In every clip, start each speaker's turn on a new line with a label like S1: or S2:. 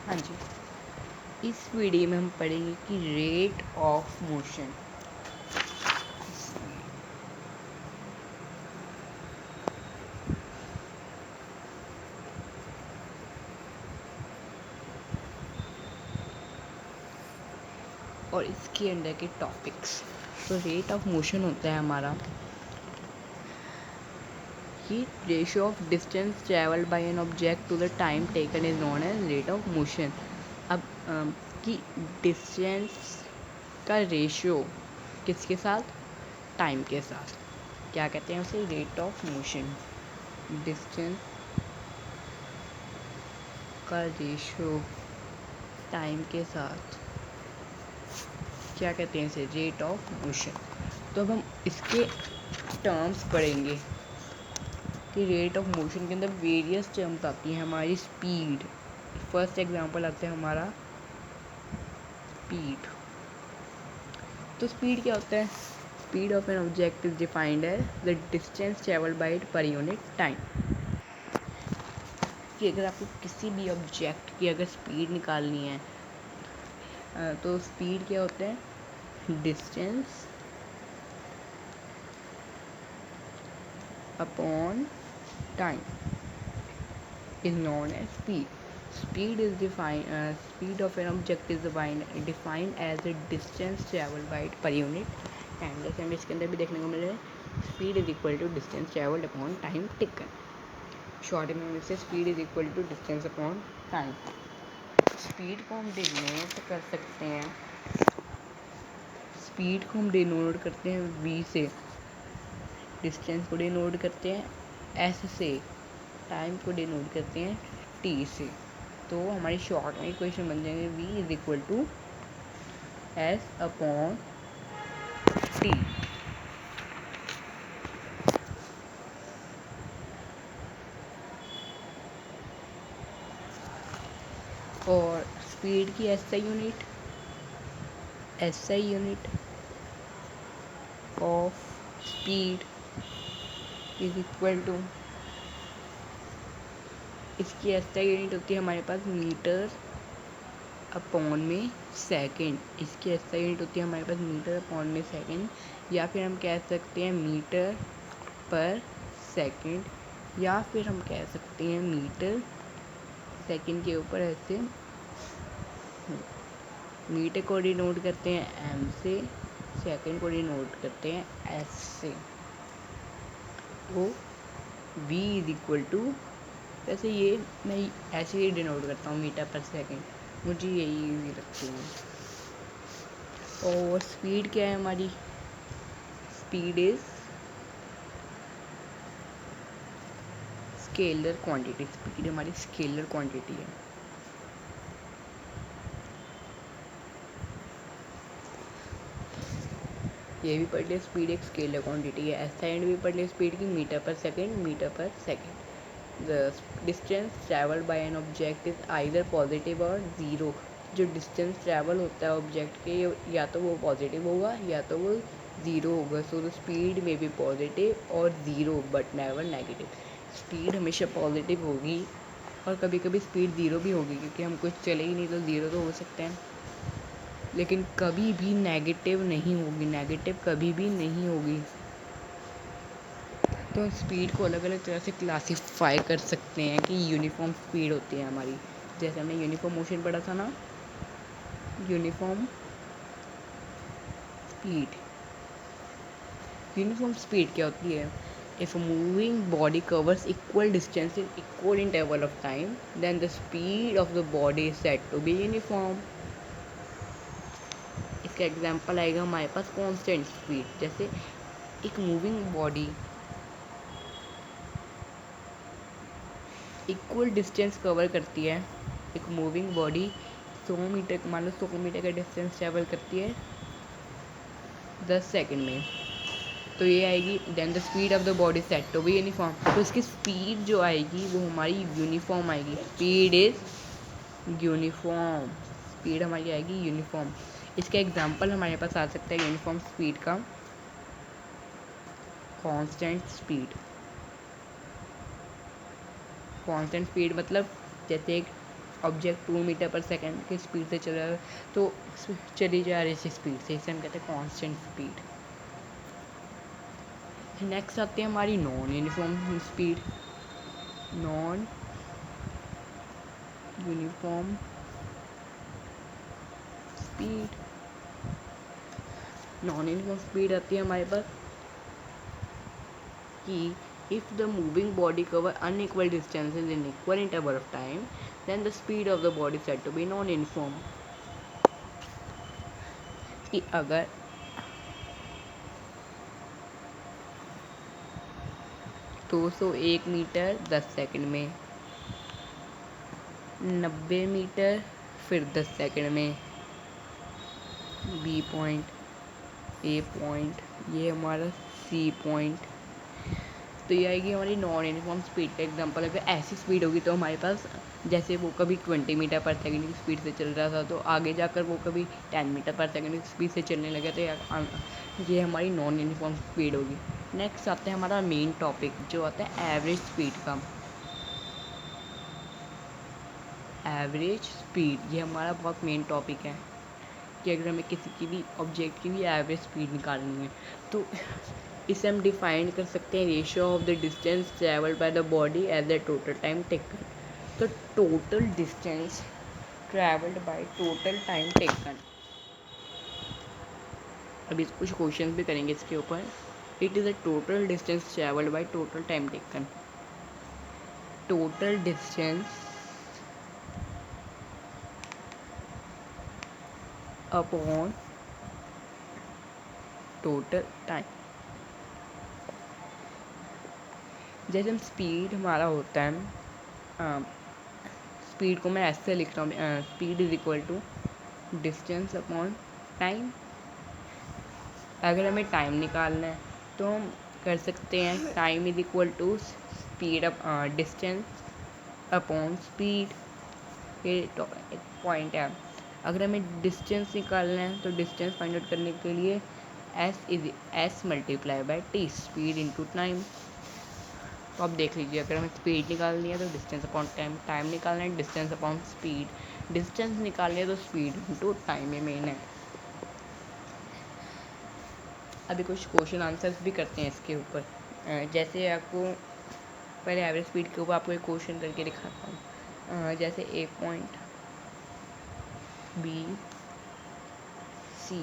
S1: हाँ जी, इस वीडियो में हम पढ़ेंगे कि रेट ऑफ मोशन। और इसके अंदर के टॉपिक्स। तो रेट ऑफ मोशन होता है हमारा कि ratio of distance travelled by an object to the time taken is known as rate of motion. अब कि डिस्टेंस का रेशियो किसके साथ? टाइम के साथ। क्या कहते हैं उसे? Rate of motion. डिस्टेंस का रेशियो टाइम के साथ क्या कहते हैं इसे? Rate of motion. तो अब हम इसके टर्म्स पढ़ेंगे कि रेट ऑफ मोशन के अंदर वेरियस टर्म्स आती हैं। हमारी स्पीड, फर्स्ट एग्जांपल आता है हमारा स्पीड। तो स्पीड क्या होता है? Speed of an object is defined as the distance travelled by it per unit time. कि अगर आपको किसी भी ऑब्जेक्ट की अगर स्पीड निकालनी है तो स्पीड क्या होता है? Distance upon time is known as speed. Speed of an object is defined as the distance traveled by it per unit time. जैसे हमें इसके अंदर भी देखने को मिल रहा है, speed is equal to distance travelled upon time taken. Short में हम इसे speed is equal to distance upon time. Speed को हम डिनोट कर सकते हैं, स्पीड को हम डिनोट करते हैं v से, डिस्टेंस को डिनोट करते हैं s से, टाइम को डिनोट करते हैं t से। तो हमारी शॉर्ट में इक्वेशन बन जाएंगे v is equal to s upon t। और स्पीड की SI unit of speed is equal to, इसकी SI यूनिट होती है हमारे पास मीटर अपॉन में सेकंड। इसकी SI यूनिट होती है हमारे पास मीटर अपॉन में सेकंड, या फिर हम कह सकते हैं मीटर पर सेकंड, या फिर हम कह सकते हैं मीटर सेकंड के ऊपर ऐसे मीटर को डिनोट करते हैं m से, सेकंड को डिनोट करते हैं s से। तो v इज इक्वल टू, वैसे ये मैं ऐसे ही डिनोट करता हूँ मीटर पर सेकंड, मुझे यही ईजी लगती है। और स्पीड क्या है हमारी? Speed is scalar quantity. Speed हमारी स्केलर क्वांटिटी है। ये भी पढ़ लिया, स्पीड एक स्केलर क्वांटिटी है। SI यूनिट भी पढ़ लिया स्पीड की, मीटर पर सेकंड, मीटर पर second. The distance travelled bye an object is either positive और ज़ीरो। जो डिस्टेंस ट्रैवल होता है ऑब्जेक्ट के, या तो वो पॉजिटिव होगा या तो वो ज़ीरो होगा। सो द स्पीड में बी पॉजिटिव और zero but never negative. Speed हमेशा पॉजिटिव होगी और कभी कभी स्पीड ज़ीरो भी होगी, क्योंकि हम कुछ चले ही नहीं तो ज़ीरो तो हो सकते हैं, लेकिन कभी भी नेगेटिव नहीं होगी। नेगेटिव कभी भी नहीं होगी। तो स्पीड को अलग अलग तरह से क्लासीफाई कर सकते हैं कि यूनिफॉर्म स्पीड होती है हमारी, जैसे हमने यूनिफॉर्म मोशन पढ़ा था ना, यूनिफॉर्म स्पीड। यूनिफॉर्म स्पीड क्या होती है? If moving body covers equal distance in equal interval of time then the speed of the body is said to be uniform. इसका एग्जांपल आएगा हमारे पास कांस्टेंट स्पीड। जैसे एक moving body equal distance cover करती है, एक मूविंग बॉडी 100 मीटर, मान लो 100 मीटर का डिस्टेंस ट्रेवल करती है 10 सेकंड में, तो ये आएगी then the speed of the body set to be uniform. तो इसकी स्पीड जो आएगी वो हमारी यूनिफॉर्म आएगी। स्पीड इज यूनिफॉर्म, स्पीड हमारी आएगी यूनिफॉर्म। इसका एग्जांपल हमारे पास आ सकता है यूनिफॉर्म स्पीड का कांस्टेंट स्पीड। कांस्टेंट स्पीड मतलब जैसे एक ऑब्जेक्ट 2 मीटर पर सेकेंड की स्पीड से चल रहा है तो चली जा रही है स्पीड से, इसे हम कहते हैं कांस्टेंट स्पीड। नेक्स्ट आती है हमारी non uniform speed. Non uniform speed, non uniform speed आती है हमारे पास कि if the moving body cover unequal distances in equal interval of time, then the speed of the body is said to be non-uniform। कि अगर 201 metre 10 second में, 90 metre फिर 10 second में, B point, ए point, ये हमारा सी पॉइंट, तो ये आएगी हमारी नॉन यूनिफॉर्म स्पीड का एग्जांपल। अगर ऐसी स्पीड होगी तो हमारे पास, जैसे वो कभी 20 मीटर पर सेकंड की स्पीड से चल रहा था तो आगे जाकर वो कभी 10 मीटर पर सेकंड की स्पीड से चलने लगे तो ये हमारी नॉन यूनिफॉर्म स्पीड होगी। नेक्स्ट आता है हमारा मेन टॉपिक जो आता है एवरेज स्पीड का। एवरेज स्पीड ये हमारा बहुत मेन टॉपिक है कि अगर हमें किसी की भी ऑब्जेक्ट की भी एवरेज स्पीड निकालनी है तो इसे हम डिफाइन कर सकते हैं ratio of the distance travelled by the body as the total time taken. तो total distance travelled by total time taken. अभी कुछ क्वेश्चंस भी करेंगे इसके ऊपर। It is a total distance travelled by total time taken. Total distance upon total time. जैसे हम speed हमारा होता है, स्पीड को मैं ऐसे लिख रहा हूँ, speed is equal to distance upon time. अगर हमें टाइम निकालना है तो हम कर सकते हैं time is equal to speed up distance upon speed. ये एक पॉइंट है। अगर हमें डिस्टेंस निकालना है तो डिस्टेंस फाइंड आउट करने के लिए S multiply by T, speed into time. तो आप देख लीजिए, अगर हमें स्पीड निकालनी है तो डिस्टेंस अपॉन टाइम, टाइम निकालना है डिस्टेंस अपॉन स्पीड, डिस्टेंस निकालनी है तो स्पीड इंटू टाइम में मेन है। अभी कुछ क्वेश्चन आंसर्स भी करते हैं इसके ऊपर। जैसे आपको पहले एवरेज स्पीड के ऊपर आपको एक क्वेश्चन करके दिखाता हूँ। जैसे ए पॉइंट बी सी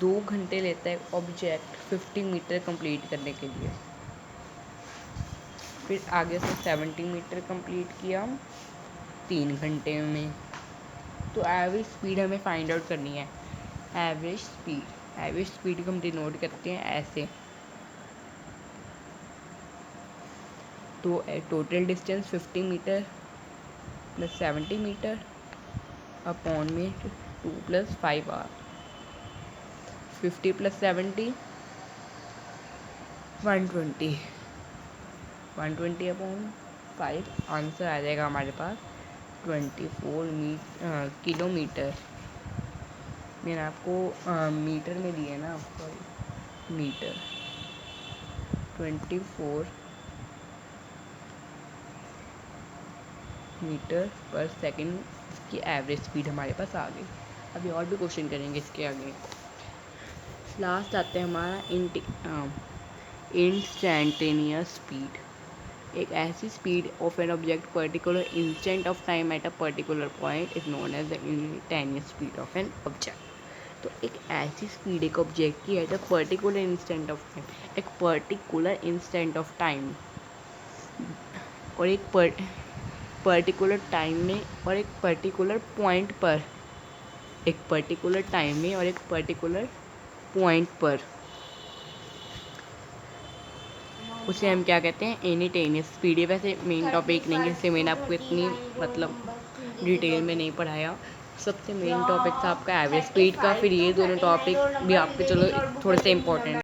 S1: 2 घंटे लेता है ऑब्जेक्ट 50 मीटर कंप्लीट करने के लिए। फिर आगे से 70 मीटर कंप्लीट किया 3 घंटे में। तो एवरेज स्पीड हमें फाइंड आउट करनी है। एवरेज स्पीड को हम डिनोट करते हैं ऐसे। तो total distance 50 meter plus 70 meter upon में 2 + 5 आवर, 50 + 70 120, 120 अपॉन 5, आंसर आ जाएगा हमारे पास 24 किलोमीटर। मैंने आपको मीटर में दिया ना, सॉरी मीटर, 24 मीटर पर सेकंड की एवरेज स्पीड हमारे पास आ गई। अभी और भी क्वेश्चन करेंगे इसके आगे। लास्ट आते हैं हमारा इंस्टेंटेनियस स्पीड। एक ऐसी speed of an object particular instant of time at a particular point is known as the instantaneous speed of an object. तो एक ऐसी स्पीड एक ऑब्जेक्ट की है जो पर्टिकुलर इंस्टेंट ऑफ टाइम, एक पर्टिकुलर इंस्टेंट ऑफ टाइम और एक पर्टिकुलर टाइम में और एक पर्टिकुलर पॉइंट पर, एक पर्टिकुलर टाइम में और एक पर्टिकुलर पॉइंट पर, उसे हम क्या कहते हैं, इनस्टेंटेनियस स्पीड। ये वैसे मेन टॉपिक नहीं है, इससे मैंने आपको इतनी मतलब डिटेल में नहीं पढ़ाया। सबसे मेन टॉपिक था आपका एवरेज स्पीड का, फिर ये दोनों टॉपिक भी आपके चलो थोड़े से इंपॉर्टेंट